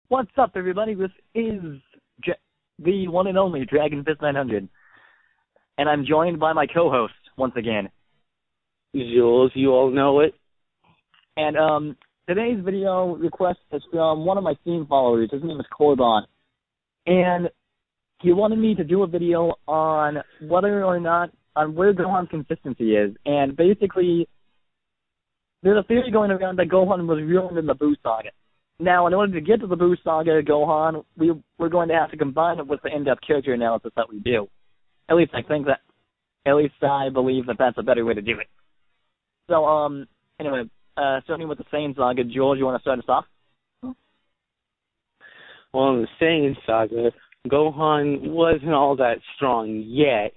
What's up, everybody? This is the one and only DF900, and I'm joined by my co-host once again, Jules. You all know it. And today's video request is from one of my Steam followers. His name is Korban, and he wanted me to do a video on whether or not where Gohan's consistency is. And basically, there's a theory going around that Gohan was ruined in the Buu Saga. Now, in order to get to the Buu Saga Gohan, we're going to have to combine it with the in-depth character analysis that we do. At least I believe that that's a better way to do it. So, anyway, starting with the Saiyan Saga, George, you want to start us off? Well, in the Saiyan Saga, Gohan wasn't all that strong yet.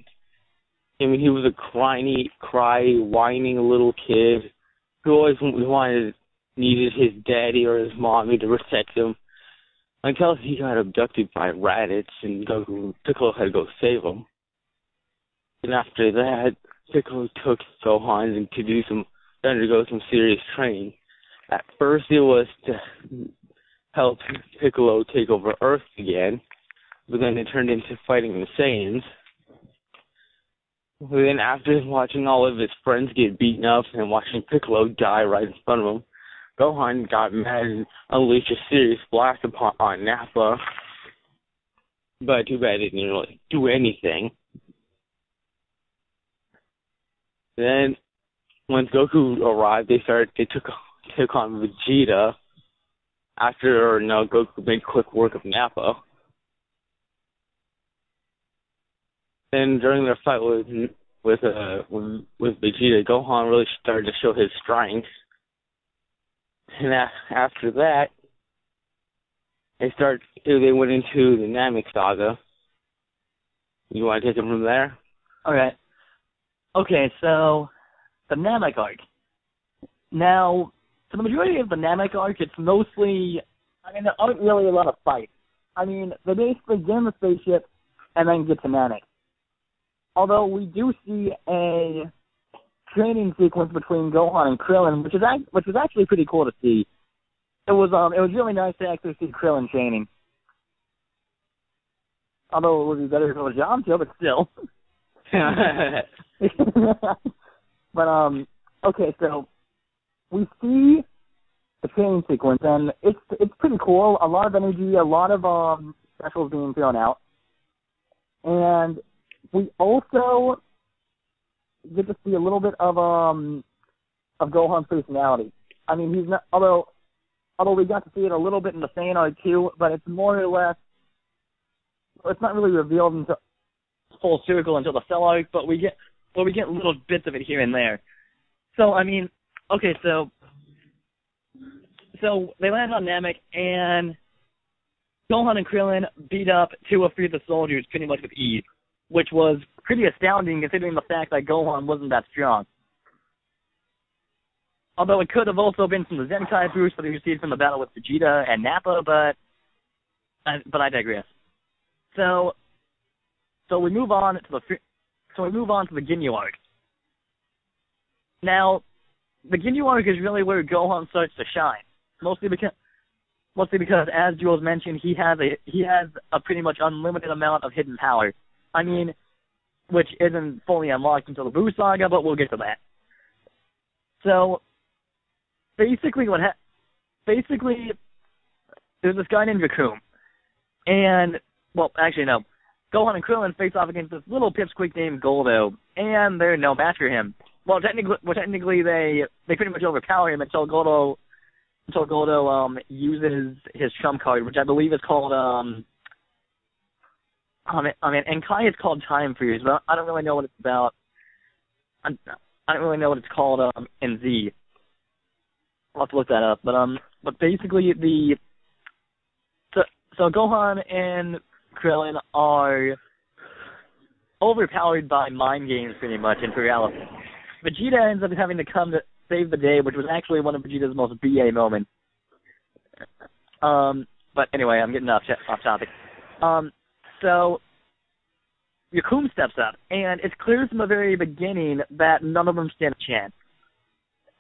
I mean, he was a whining little kid who always needed his daddy or his mommy to protect him until he got abducted by Raditz and Piccolo had to go save him. And after that, Piccolo took Gohan to undergo some serious training. At first, it was to help Piccolo take over Earth again, but then it turned into fighting the Saiyans. But then after watching all of his friends get beaten up and watching Piccolo die right in front of him, Gohan got mad and unleashed a serious blast on Nappa. But too bad it didn't really do anything. Then, once Goku arrived, they took on Vegeta after Goku made quick work of Nappa. Then during their fight with Vegeta, Gohan really started to show his strength. And after that, they went into the Namek Saga. You want to take it from there? All right. Okay, so the Namek arc. Now, for the majority of the Namek arc, it's mostly, there aren't really a lot of fights. They basically get in the spaceship and then get to Namek. Although we do see a training sequence between Gohan and Krillin, which is actually pretty cool to see. It was really nice to actually see Krillin training. Although it would be better if it was Yamcha, but still. But okay, so we see the training sequence, and it's pretty cool. A lot of energy, a lot of specials being thrown out, and we also get to see a little bit of Gohan's personality. He's not, although we got to see it a little bit in the Saiyan arc too, but it's more or less, it's not really revealed until full circle until the Cell arc, but we get little bits of it here and there. So okay, so they land on Namek, and Gohan and Krillin beat up 2 or 3 of the soldiers pretty much with ease, which was pretty astounding considering the fact that Gohan wasn't that strong. Although it could have also been from the Zenkai boost that he received from the battle with Vegeta and Nappa, but I digress. So we move on to the Ginyu arc. Now, the Ginyu arc is really where Gohan starts to shine, mostly because, as Jules mentioned, he has a pretty much unlimited amount of hidden power. Which isn't fully unlocked until the Buu Saga, but we'll get to that. So, basically, there's this guy named Yakun. And, well, actually, no. Gohan and Krillin face off against this little pipsqueak named Goldo, and they're no match for him. Well, technically, they pretty much overpower him until Goldo uses his trump card, which I believe is called, and Kai is called Time Freeze, but I don't really know what it's about. I don't really know what it's called in Z. I'll have to look that up. But basically so Gohan and Krillin are overpowered by mind games pretty much in paralysis. Vegeta ends up having to come to save the day, which was actually one of Vegeta's most BA moments. But anyway, I'm getting off topic. So Yakun steps up, and it's clear from the very beginning that none of them stand a chance.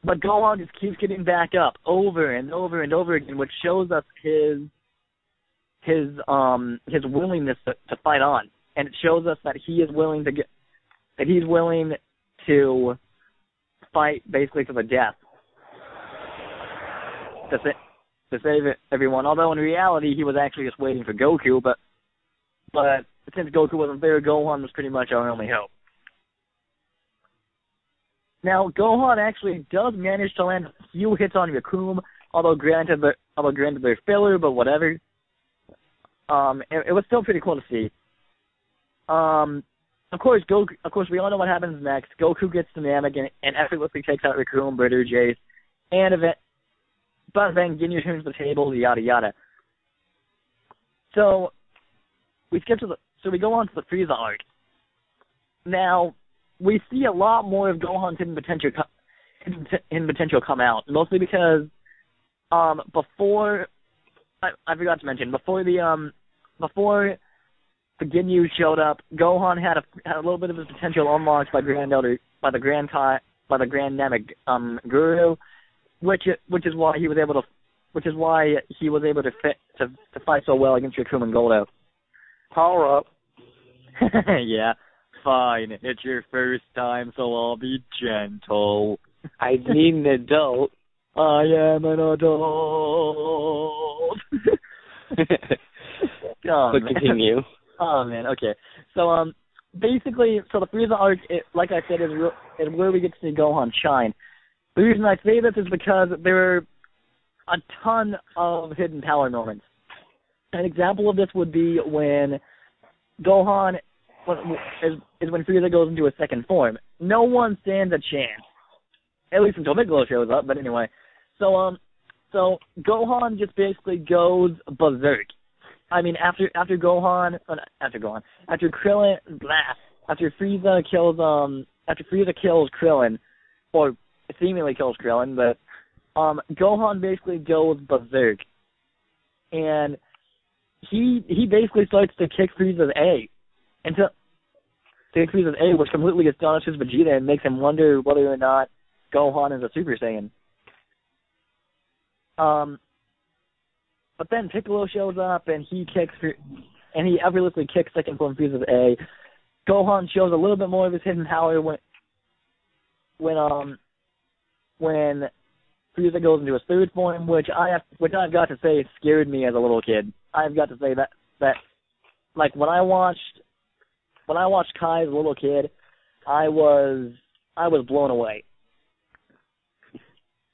But Gohan just keeps getting back up over and over and over again, which shows us his his willingness to fight on, and it shows us that he's willing to fight basically to the death to save everyone. Although in reality he was actually just waiting for Goku, but since Goku wasn't there, Gohan was pretty much our only hope. Now Gohan actually does manage to land a few hits on Recoome, although granted they're filler, but whatever. It was still pretty cool to see. Of course, we all know what happens next. Goku gets dynamic and effortlessly takes out Recoome, Britter, Jace, but then Ginyu turns the table, yada yada. So we go on to the Frieza arc. Now we see a lot more of Gohan's hidden potential come out, mostly because before I forgot to mention before the Ginyu showed up, Gohan had a little bit of his potential unlocked by the Grand Namek Guru, which is why he was able to fight so well against Recoome and Goldo. Power up. Yeah, fine. It's your first time, so I'll be gentle. I need an adult. I am an adult. But continue. Oh man, okay. So basically, the Frieza arc, like I said, is where we get to see Gohan shine. The reason I say this is because there are a ton of hidden power moments. An example of this would be when Gohan is when Frieza goes into a second form. No one stands a chance, at least until Piccolo shows up. But anyway, so Gohan just basically goes berserk. I mean, after Krillin, after Frieza kills Krillin, or seemingly kills Krillin, but Gohan basically goes berserk, and he basically starts to kick Frieza's A, which completely astonishes Vegeta and makes him wonder whether or not Gohan is a Super Saiyan. But then Piccolo shows up and he effortlessly kicks second form Frieza's A. Gohan shows a little bit more of his hidden power when Frieza goes into his third form, which I've got to say scared me as a little kid. I've got to say that like when I watched Kai as a little kid, I was blown away.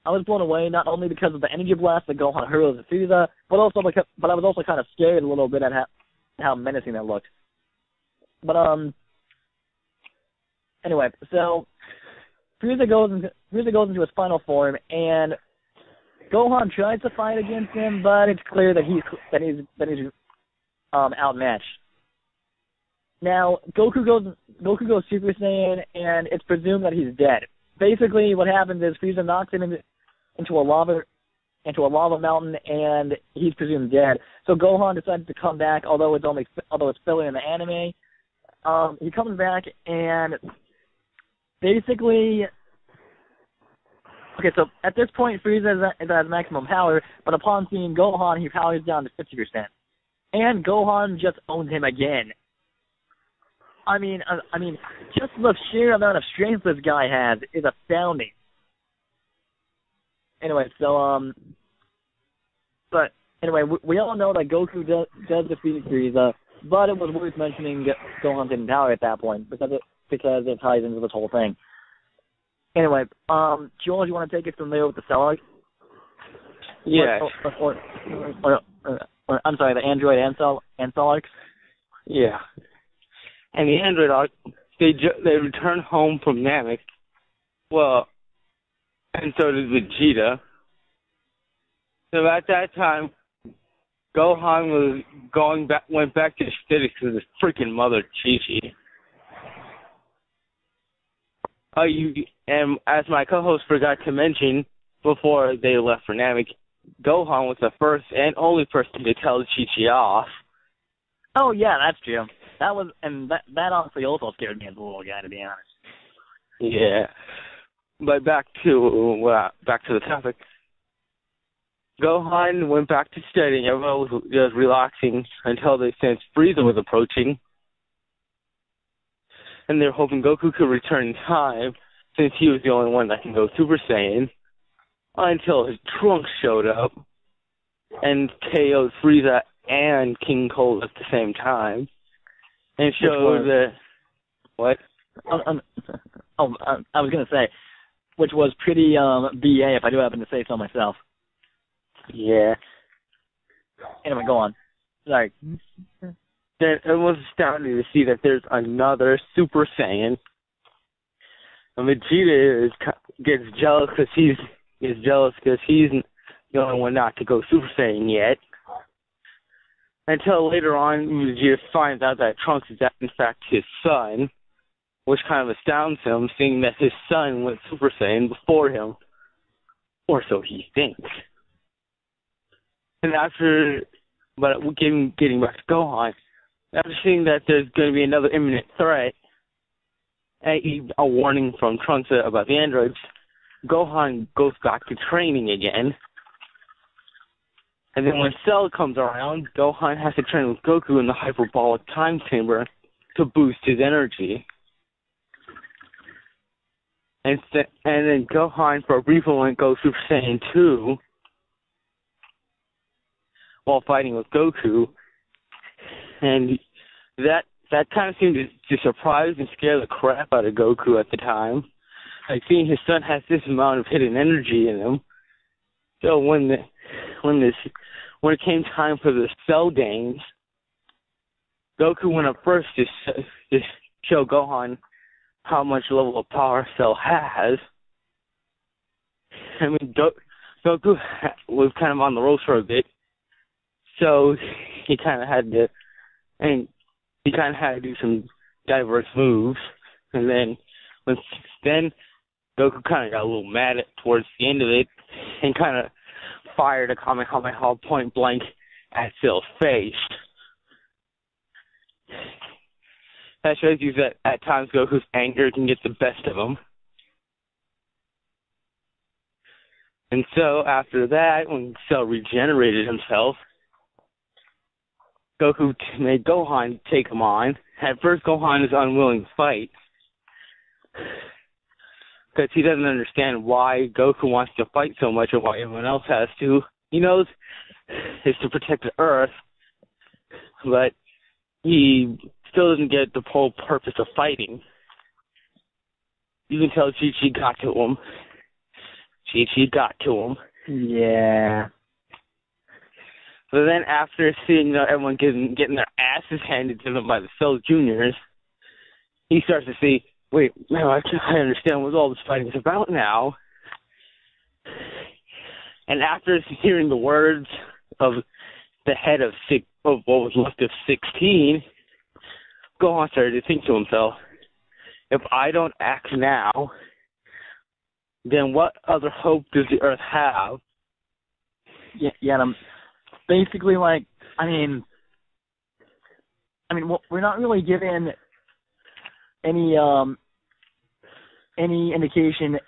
I was blown away not only because of the energy blast that Gohan hurls at Frieza, but I was also kind of scared a little bit at how menacing that looked. But anyway, so Frieza goes into his final form, and Gohan tries to fight against him, but it's clear that he's outmatched. Now Goku goes Super Saiyan, and it's presumed that he's dead. Basically, what happens is Frieza knocks him into a lava mountain, and he's presumed dead. So Gohan decides to come back, although it's filler in the anime. He comes back and basically, okay. So at this point, Frieza is at maximum power, but upon seeing Gohan, he powers down to 50%, and Gohan just owns him again. I mean, just the sheer amount of strength this guy has is astounding. Anyway, we all know that Goku does defeat Frieza, but it was worth mentioning Gohan's hidden power at that point because it ties into this whole thing. Anyway, Jules, you want to take it from there with the Cell arc? Yeah. Or I'm sorry, the Android and Cell arcs? Yeah. And the Android arc, they return home from Namek. Well, and so did Vegeta. So at that time, Gohan went back to Aesthetics with his freaking mother, Chi-Chi. And as my co-host forgot to mention before they left for Namek, Gohan was the first and only person to tell Chi-Chi off. Oh yeah, that's true. That honestly also scared me as a little guy, to be honest. Yeah. But back to the topic. Gohan went back to studying. Everyone was just relaxing until they sensed Frieza was approaching. And they were hoping Goku could return in time, since he was the only one that can go Super Saiyan, until his Trunks showed up and KO'd Frieza and King Cold at the same time, and showed that... What? I was going to say, which was pretty BA, if I do happen to say so myself. Yeah. Anyway, go on. Sorry. Then it was astounding to see that there's another Super Saiyan. And Vegeta gets jealous because he's the only one not to go Super Saiyan yet. Until later on, Vegeta finds out that Trunks is in fact his son, which kind of astounds him, seeing that his son went Super Saiyan before him. Or so he thinks. And getting back to Gohan, after seeing that there's going to be another imminent threat, a warning from Trunks about the androids, Gohan goes back to training again. And then when Cell comes around, Gohan has to train with Goku in the hyperbolic time chamber to boost his energy. And then Gohan, for a brief moment, goes Super Saiyan 2 while fighting with Goku. And that kind of seemed to surprise and scare the crap out of Goku at the time. Like, seeing his son has this amount of hidden energy in him. So when it came time for the Cell games, Goku went up first to show Gohan how much level of power Cell has. I mean, Goku was kind of on the ropes for a bit, so he kind of had to do some diverse moves, and then Goku kind of got a little mad towards the end of it, and kind of fired a Kamehameha point blank at Cell's face. That shows you that at times Goku's anger can get the best of him. And so after that, when Cell regenerated himself, Goku made Gohan take him on. At first, Gohan is unwilling to fight because he doesn't understand why Goku wants to fight so much and why everyone else has to. He knows it's to protect the Earth, but he still doesn't get the whole purpose of fighting. You can tell Chi-Chi got to him. Chi-Chi got to him. Yeah. So then after seeing everyone getting their asses handed to them by the Cell Juniors, he starts to see, wait, now I understand what all this fighting is about now. And after hearing the words of the head of what was left of 16, Gohan started to think to himself, if I don't act now, then what other hope does the Earth have? Yeah, basically, like, I mean, we're not really given any indication,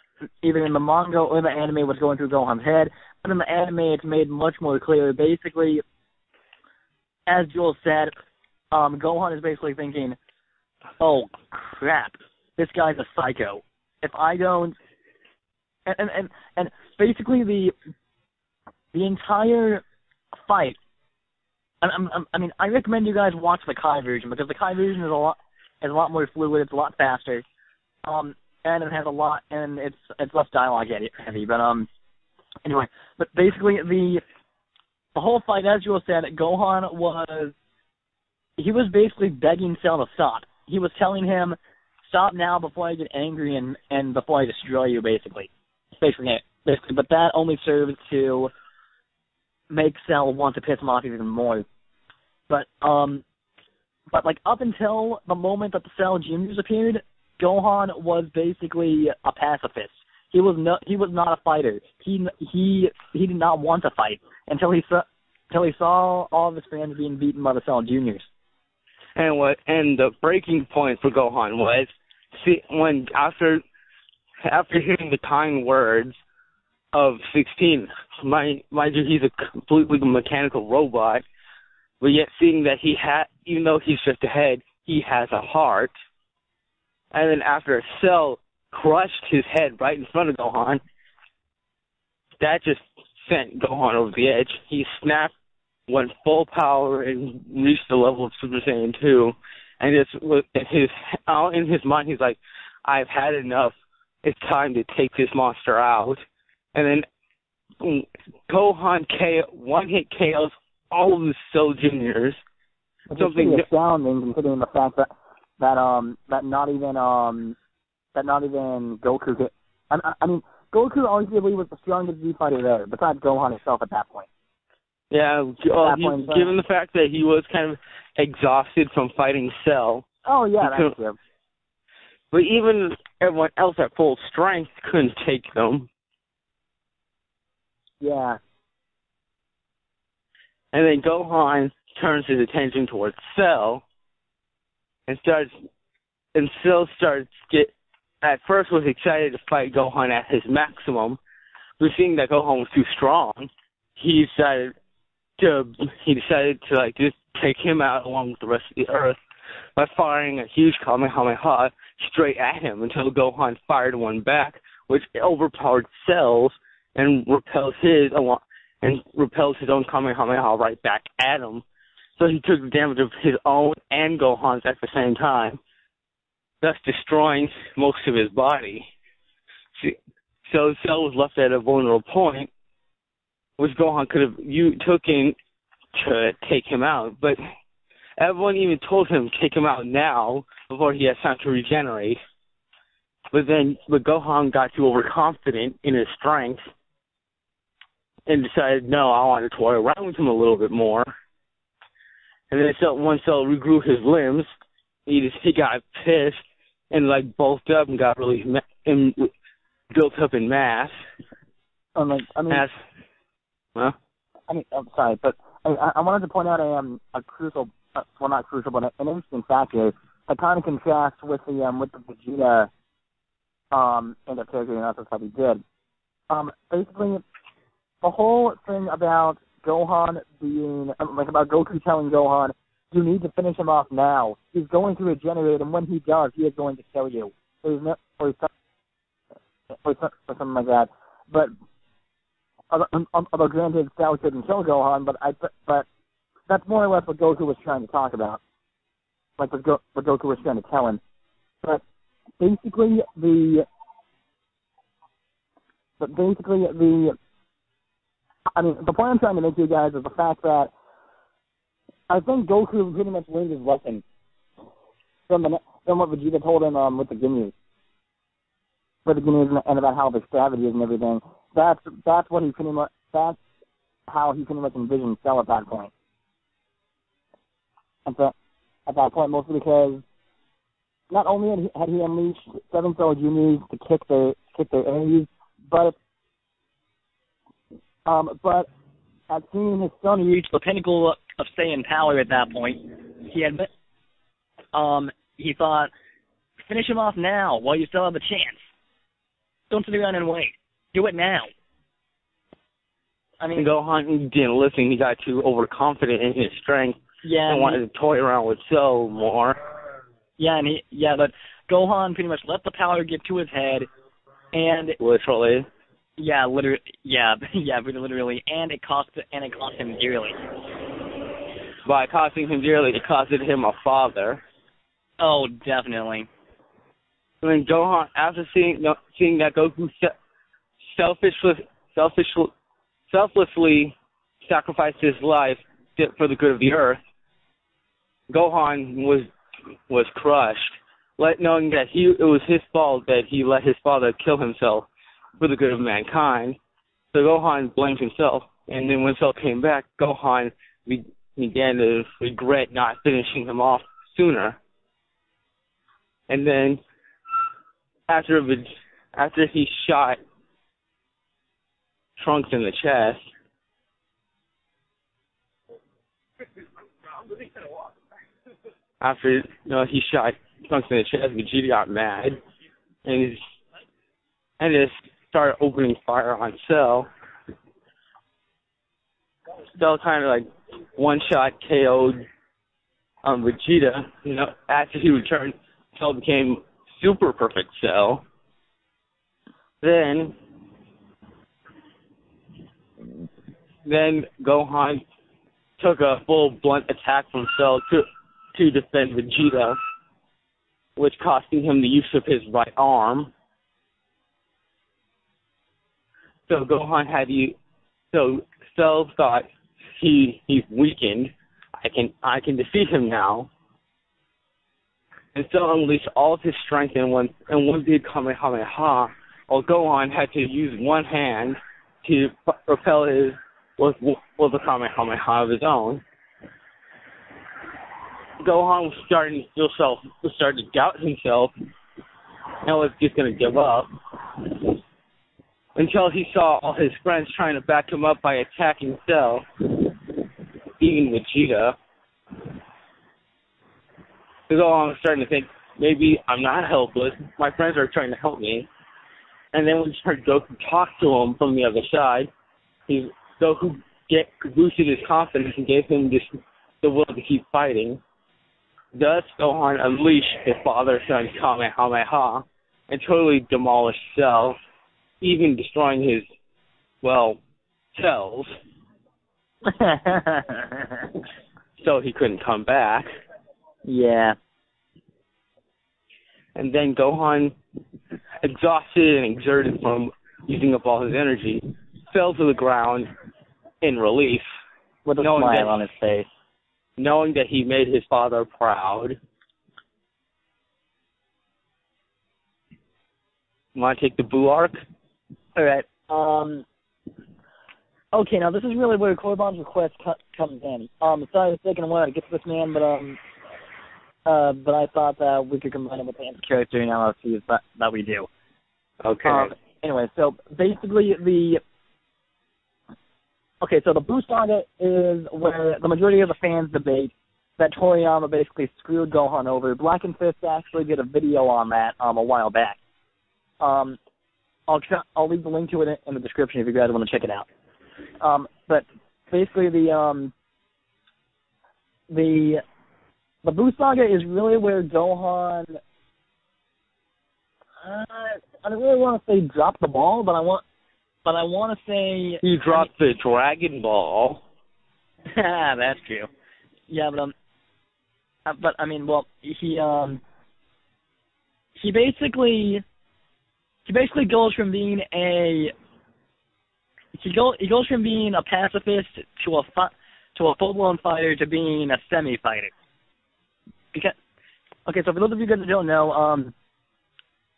either in the manga or the anime, what's going through Gohan's head. But in the anime, it's made much more clear. Basically, as Jules said, Gohan is basically thinking, oh, crap, this guy's a psycho. If I don't... And basically the entire fight, I recommend you guys watch the Kai version, because the Kai version is a lot more fluid, it's a lot faster, and it has a lot, and it's less dialogue heavy. But anyway, but basically the whole fight, as you said, Gohan was basically begging Cell to stop. He was telling him, stop now before I get angry and before I destroy you, basically. Basically, but that only serves to make Cell want to piss him off even more. But like up until the moment that the Cell Juniors appeared, Gohan was basically a pacifist. He was not a fighter. He did not want to fight until he saw all of his fans being beaten by the Cell Juniors. And the breaking point for Gohan was after hearing the kind words of 16. Mind you, he's a completely mechanical robot, but yet seeing that even though he's just a head, he has a heart. And then after Cell crushed his head right in front of Gohan, that just sent Gohan over the edge. He snapped, went full power, and reached the level of Super Saiyan 2. And in his mind, he's like, I've had enough. It's time to take this monster out. And then Gohan one-hit KOs all of the Cell Juniors. It's pretty astounding considering the fact that not even Goku could. I mean, Goku arguably was the strongest Z fighter there, besides Gohan himself at that point. Yeah, given the fact that he was kind of exhausted from fighting Cell. Oh yeah, that's true. But even everyone else at full strength couldn't take them. Yeah. And then Gohan turns his attention towards Cell and Cell at first was excited to fight Gohan at his maximum, but seeing that Gohan was too strong, he decided to like just take him out along with the rest of the Earth by firing a huge Kamehameha straight at him until Gohan fired one back, which overpowered Cell's and repels his own Kamehameha right back at him. So he took the damage of his own and Gohan's at the same time, thus destroying most of his body. So Cell was left at a vulnerable point, which Gohan could have taken to take him out. But everyone even told him to take him out now before he has time to regenerate. But Gohan got too overconfident in his strength and decided, no, I want to toy around with him a little bit more. And then once Cell regrew his limbs, he got pissed and like bulked up and got really built up in mass. I'm sorry, but I wanted to point out a crucial, well not crucial, but an interesting fact here that kind of contrasts with the Vegeta end of character analysis that he did. Basically, the whole thing about Gohan being, about Goku telling Gohan, you need to finish him off now. He's going to regenerate, and when he does, he is going to kill you. Or something like that. But, although granted, Cell couldn't kill Gohan, but that's more or less what Goku was trying to talk about. Like what Goku was trying to tell him. But basically, the point I'm trying to make to you guys is the fact that I think Goku pretty much learned his lesson from what Vegeta told him with the Ginyu. With the Ginyu and about how they're savages and everything. That's how he pretty much envisioned Cell at that point. At that point, mostly because not only had he unleashed 7 Cell Juniors to kick their enemies, but at seeing his son reach the pinnacle of Saiyan power at that point, he thought, finish him off now while you still have a chance. Don't sit around and wait. Do it now. I mean, Gohan didn't listen. He got too overconfident in his strength. Yeah, and wanted to toy around with Cell more. Yeah, but Gohan pretty much let the power get to his head, and literally. Yeah, literally. Yeah, literally, and it cost him dearly. By costing him dearly, it costed him a father. Oh, definitely. I mean, Gohan, after seeing that Goku selflessly sacrificed his life for the good of the Earth, Gohan was crushed, knowing that it was his fault that he let his father kill himself for the good of mankind. So Gohan blamed himself, and then when Cell came back, Gohan began to regret not finishing him off sooner. And then after he shot Trunks in the chest, after he shot Trunks in the chest, Vegeta got mad and just started opening fire on Cell. Cell kind of like one-shot KO'd Vegeta. You know, after he returned, Cell became Super Perfect Cell. Then Gohan took a full blunt attack from Cell to defend Vegeta, which costing him the use of his right arm. So Gohan so Cell thought he's weakened. I can defeat him now. And Cell unleashed all of his strength in one big Kamehameha, while Gohan had to use one hand to propel his with a Kamehameha of his own. Gohan was starting to doubt himself and was just going to give up until he saw all his friends trying to back him up by attacking Cell, even Vegeta. Gohan was starting to think, maybe I'm not helpless. My friends are trying to help me. And then when he heard Goku talk to him from the other side, Goku boosted his confidence and gave him the will to keep fighting. Thus, Gohan unleashed his father-son Kamehameha and totally demolished Cell, even destroying his, cells. So he couldn't come back. Yeah. And then Gohan, exhausted and exerted from using up all his energy, fell to the ground in relief. With a smile on his face. Knowing that he made his father proud. You want to take the Buu arc? All right. Okay, now this is really where Korban's request comes in. Sorry it's taking a while to get to this man, but I thought that we could combine him with Ant's character, and now let's see that we do. Okay. Anyway, so basically the Buu Saga is where the majority of the fans debate that Toriyama basically screwed Gohan over. Black and Fist actually did a video on that a while back. I'll leave the link to it in the description if you guys want to check it out. But basically the Buu Saga is really where Gohan, I don't really want to say drop the ball, but I want to say he dropped the Dragon Ball. That's true. Yeah, but I mean, he basically goes from being he goes from being a pacifist to a full-blown fighter to being a semi-fighter. So for those of you guys that don't know,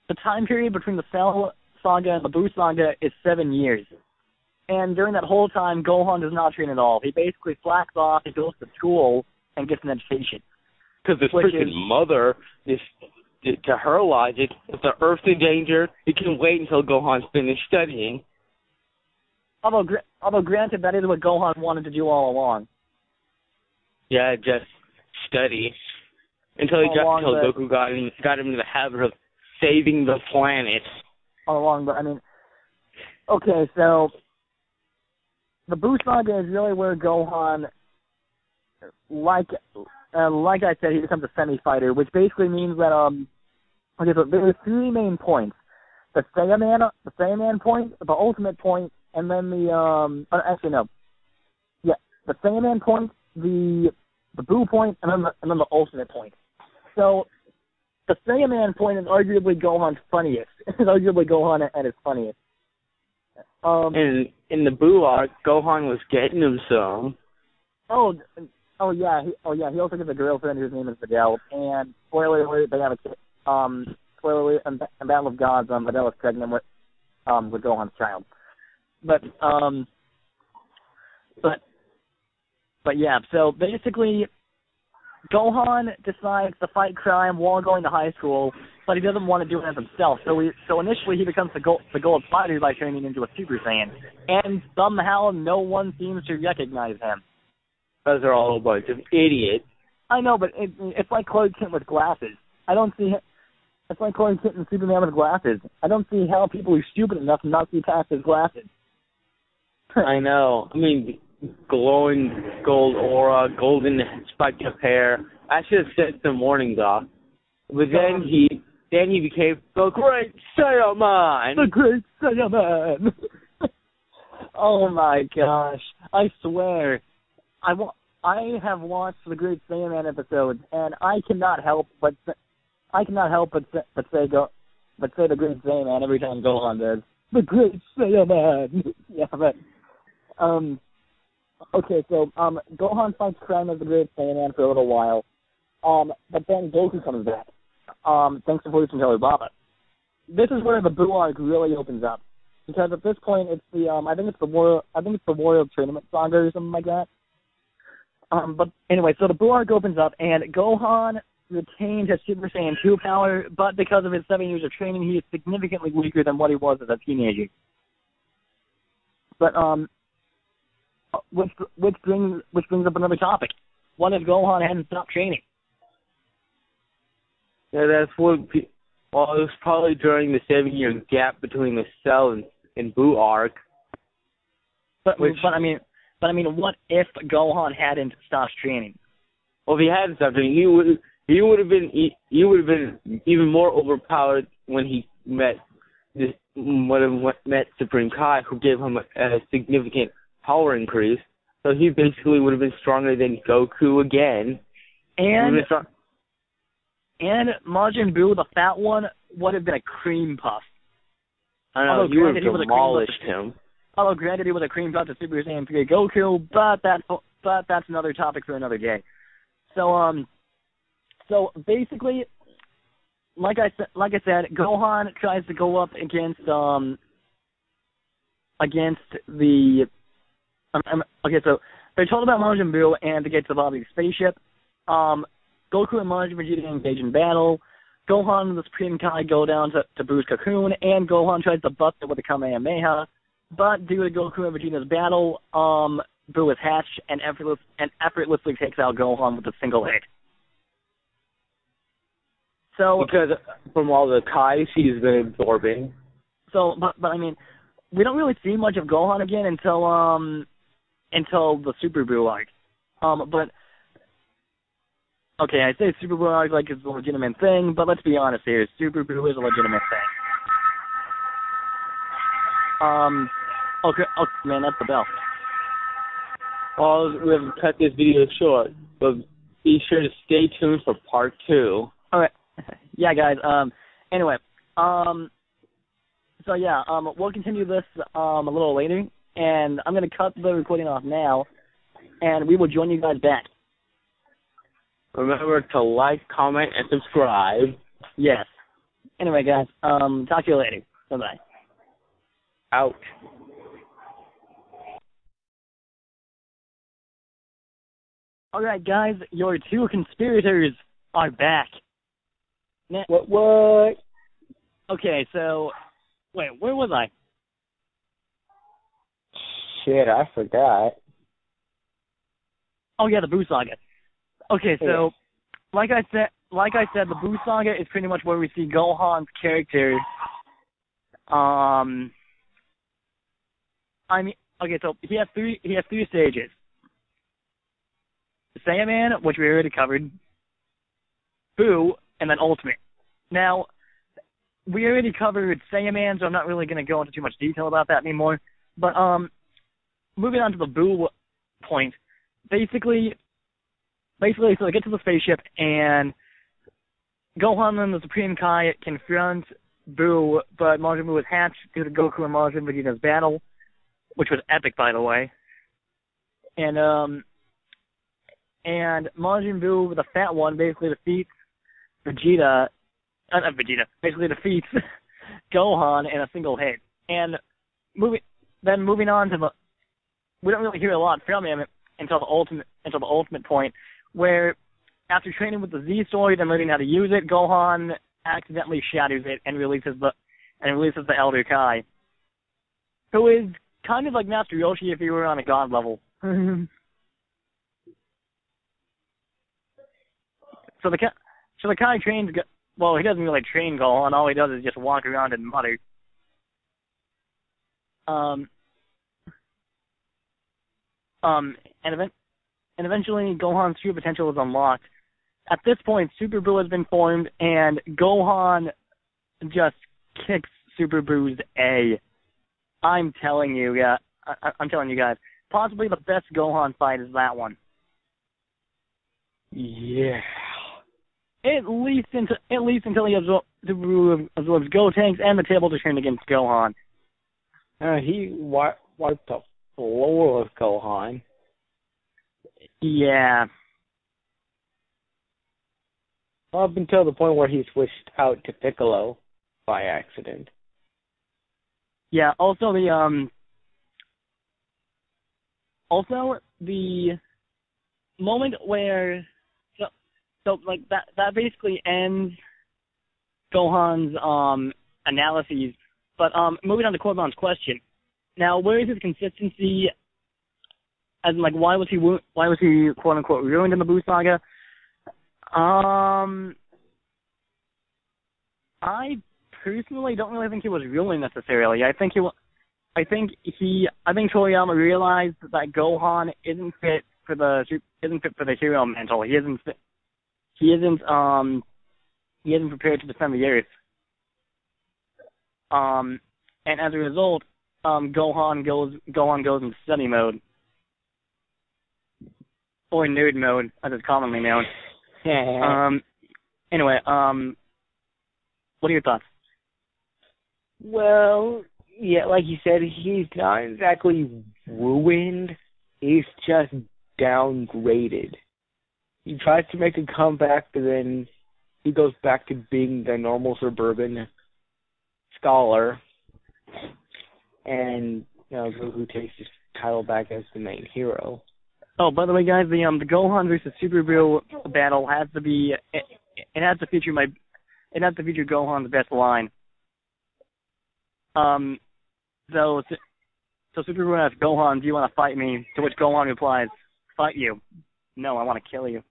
the time period between the Cell Saga and the Buu Saga is 7 years. And during that whole time, Gohan does not train at all. He basically slacks off, he goes to school, and gets an education. Because his freaking mother, to her logic, if the Earth's in danger, he can wait until Gohan's finished studying. Although granted, that is what Gohan wanted to do all along. Yeah, just study. Until Goku got him into the habit of saving the planet. All along, but I mean, okay, so the Buu Saga is really where Gohan, like I said, he becomes a semi-fighter, which basically means that so there are three main points: the Saiyaman point, the Ultimate point, and then the the Saiyaman point, the Buu point, and then the Ultimate point. So the Saiyaman point is arguably Gohan's funniest. It's arguably Gohan at his funniest. In the Buu arc, Gohan was getting him some. Oh yeah. He also gets a girlfriend whose name is Videl. And spoiler alert, they have a kid. Spoiler alert, in Battle of Gods, Videl is pregnant with Gohan's child. But yeah. So basically, Gohan decides to fight crime while going to high school, but he doesn't want to do it as himself. So initially he becomes the Gold Fighter by turning into a Super Saiyan, and somehow no one seems to recognize him. Those are all a bunch of idiots. I know, but it's like Clark Kent with glasses. I don't see It's like calling Kitten Superman with glasses. I don't see how people are stupid enough to not see past his glasses. I know. I mean, glowing gold aura, golden spiked up hair. I should have said some warnings off. But then he became the Great Saiyaman. The Great Saiyaman. Oh my gosh! I swear, I have watched the Great Saiyaman episodes, and I cannot help but say the Great Saiyaman every time Gohan does. The Great Saiyaman. Yeah, but okay, so Gohan fights Krang as the Great Saiyaman for a little while, but then Goku comes back. Thanks to Fortune Teller Baba. This is where the Buu arc really opens up, because at this point it's the I think it's the Warrior Tournament Saga or something like that. But anyway, so the Buu arc opens up, and Gohan retains his Super Saiyan 2 power, but because of his 7 years of training, he is significantly weaker than what he was as a teenager. But which brings up another topic. What if Gohan hadn't stopped training? Yeah, that's what. Well, it was probably during the 7-year gap between the Cell and Buu arc. But I mean, what if Gohan hadn't stopped training? Well, if he hadn't stopped training, he would have been even more overpowered when he met Supreme Kai, who gave him a significant power increase. So he basically would have been stronger than Goku again. And Majin Buu, the fat one, would have been a cream puff. I know, you would have demolished him. Although granted, he was a cream puff to Super Saiyan 3 Goku, but that's another topic for another day. So basically, like I said, Gohan tries to go up against the. Okay, so they're told about Majin Buu and to get to Bobby's spaceship. Goku and Majin Vegeta engage in battle. Gohan and the Supreme Kai go down to Buu's cocoon, and Gohan tries to bust it with a Kamehameha. But due to Goku and Vegeta's battle, Buu is hatched and effortlessly takes out Gohan with a single hit. So because from all the Kais he's been absorbing. So, but I mean, we don't really see much of Gohan again until the Super Buu arc. But okay, I say Super Buu arc like it's a legitimate thing, but let's be honest here, Super Buu is a legitimate thing. Okay, man, that's the bell. Well, we have to cut this video short, but be sure to stay tuned for part 2. All right. Yeah, guys. Anyway. So yeah. We'll continue this a little later, and I'm gonna cut the recording off now, and we will join you guys back. Remember to like, comment, and subscribe. Yes. Anyway, guys. Talk to you later. Bye-bye. Out. All right, guys. Your 2 conspirators are back. What? Okay, so wait, where was I? Shit, I forgot. Oh yeah, the Buu Saga. Okay, so like I said, the Buu Saga is pretty much where we see Gohan's character. I mean, okay, so he has three stages. Saiyaman, which we already covered. Buu, and then Ultimate. Now, we already covered Saiyaman, so I'm not really going to go into too much detail about that anymore. But moving on to the Buu point, basically, so they get to the spaceship, and Gohan and the Supreme Kai confront Buu, but Majin Buu was hatched due to Goku and Majin Vegeta's battle, which was epic, by the way. And Majin Buu, the fat one, basically defeats basically defeats Gohan in a single hit. And moving on to we don't really hear a lot from him until the ultimate point, where after training with the Z Sword and learning how to use it, Gohan accidentally shatters it and releases the Elder Kai, who is kind of like Master Roshi if he were on a god level. So the Kai trains well, he doesn't really train Gohan. All he does is just walk around and mutter. And eventually Gohan's true potential is unlocked. At this point, Super Buu has been formed, and Gohan just kicks Super Buu's A. I'm telling you guys, possibly the best Gohan fight is that one. Yeah. At least until he absorbs Gotenks and the table to turn against Gohan. He wiped the floor with Gohan. Yeah. Up until the point where he switched out to Piccolo by accident. Yeah, also the moment where so like that basically ends Gohan's analyses. But moving on to Korban's question. Now, where is his consistency? As in, like, why was he quote unquote ruined in the Buu saga? I personally don't really think he was ruined necessarily. I think Toriyama realized that Gohan isn't fit for the hero mantle. He isn't prepared to defend the Earth. And as a result, Gohan goes into study mode, or nerd mode, as it's commonly known. Anyway, what are your thoughts? Well, yeah, like you said, he's not exactly ruined. He's just downgraded. He tries to make a comeback, but then he goes back to being the normal suburban scholar. And, Goku takes his title back as the main hero. Oh, by the way, guys, the Gohan versus Super Buu battle has to be. It has to feature Gohan's best line. So Super Buu asks Gohan, "Do you want to fight me?" To which Gohan replies, "Fight you? No, I want to kill you."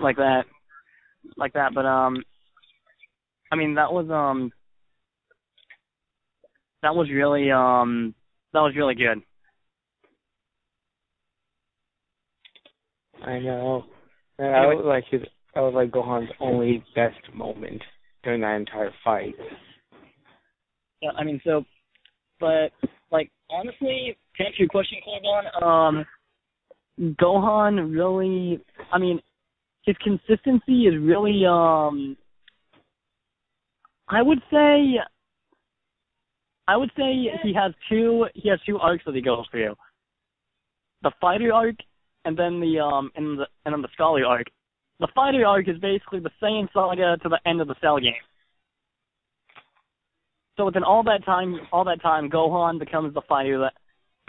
Like that. But I mean, that was really good. I know. And anyway. I was like Gohan's only best moment during that entire fight. Yeah, I mean, but like honestly, to answer your question, Korban, Gohan really, I mean, his consistency is really, I would say he has two arcs that he goes through. The fighter arc and then the scholar arc. The fighter arc is basically the Saiyan saga to the end of the Cell game. So within all that time, Gohan becomes the fighter.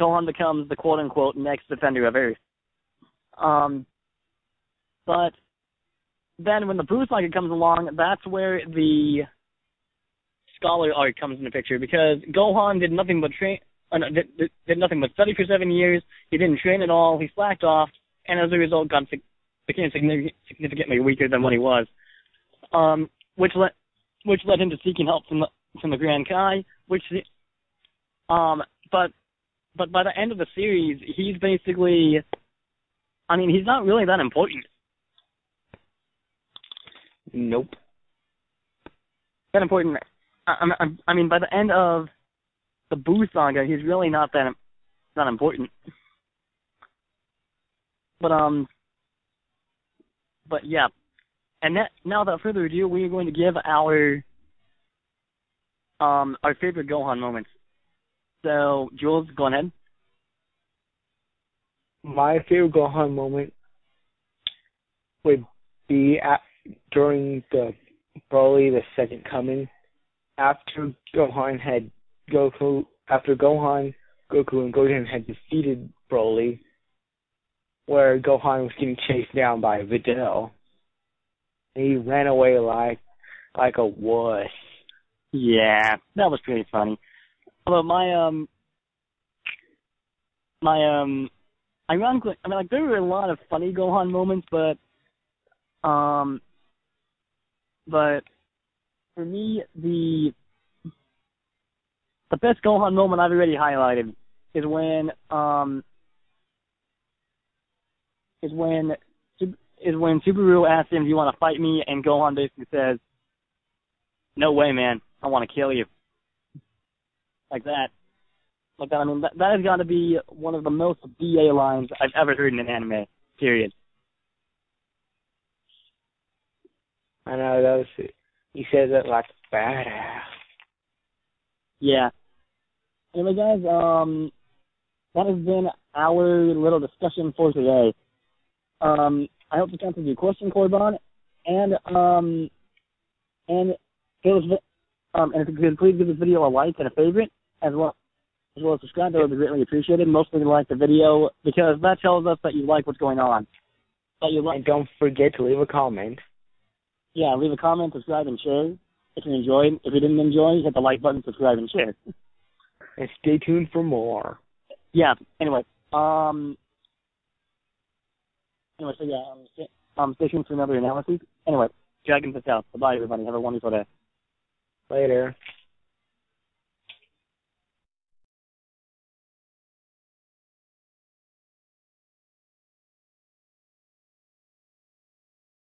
Gohan becomes the quote unquote next defender of Earth. But then when the Buu saga comes along, that's where the scholar arc comes into picture, because Gohan did nothing but study for 7 years. He didn't train at all. He slacked off, and as a result, became significantly weaker than what he was. Which led him to seeking help from the Grand Kai. But by the end of the series, he's basically, I mean, he's not really that important. Nope. That important. I mean, by the end of the Buu saga, he's really not that important. But yeah, and now without further ado, we are going to give our favorite Gohan moments. So, Jules, go ahead. My favorite Gohan moment would be during probably the second coming, after Gohan, Goku, and Goten had defeated Broly, where Gohan was getting chased down by Videl. And he ran away like a wuss. Yeah, that was pretty funny. Although ironically, I mean, like, there were a lot of funny Gohan moments, but But for me, the best Gohan moment I've already highlighted is when Subaru asks him, "Do you want to fight me?" and Gohan basically says, "No way, man. I want to kill you." Like that. I mean, that has got to be one of the most BA lines I've ever heard in an anime. Period. I know, he says it like badass. Yeah. Anyway, guys, that has been our little discussion for today. I hope this answers your question, Korban, and if you could please give this video a like and a favorite, as well as subscribe, that would be greatly appreciated. Mostly like the video because that tells us that you like what's going on. And don't forget to leave a comment. Yeah, leave a comment, subscribe, and share if you enjoyed. If you didn't enjoy, hit the like button, subscribe, and share. And stay tuned for more. Yeah. Anyway, stay tuned for another analysis. Anyway, Dragon Fist out. Bye, everybody. Have a wonderful day. Later.